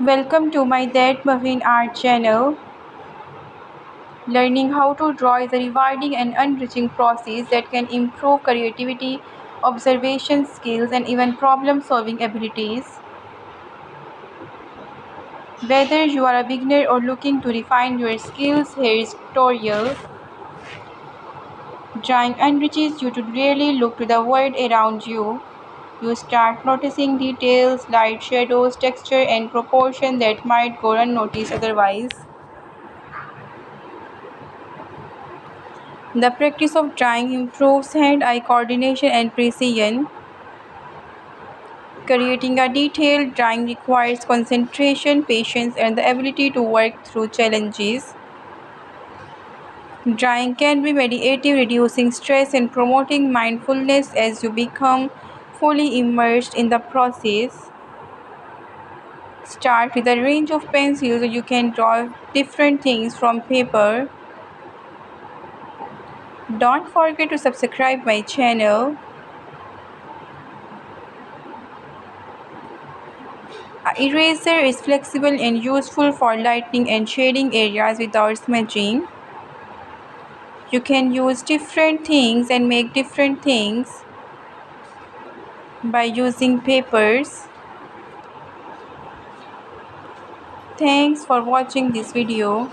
Welcome to my ThatMuffinART channel. Learning how to draw is a rewarding and enriching process that can improve creativity, observation skills, and even problem-solving abilities. Whether you are a beginner or looking to refine your skills, here is tutorial. Drawing enriches you to really look to the world around you. You start noticing details, light, shadows, texture, and proportion that might go unnoticed otherwise. The practice of drawing improves hand-eye coordination and precision. Creating a detailed drawing requires concentration, patience, and the ability to work through challenges. Drawing can be meditative, reducing stress and promoting mindfulness as you become fully immersed in the process. Start with a range of pencils so you can draw different things from paper. Don't forget to subscribe my channel. An eraser is flexible and useful for lightening and shading areas without smudging. You can use different things and make different things by using papers. Thanks for watching this video.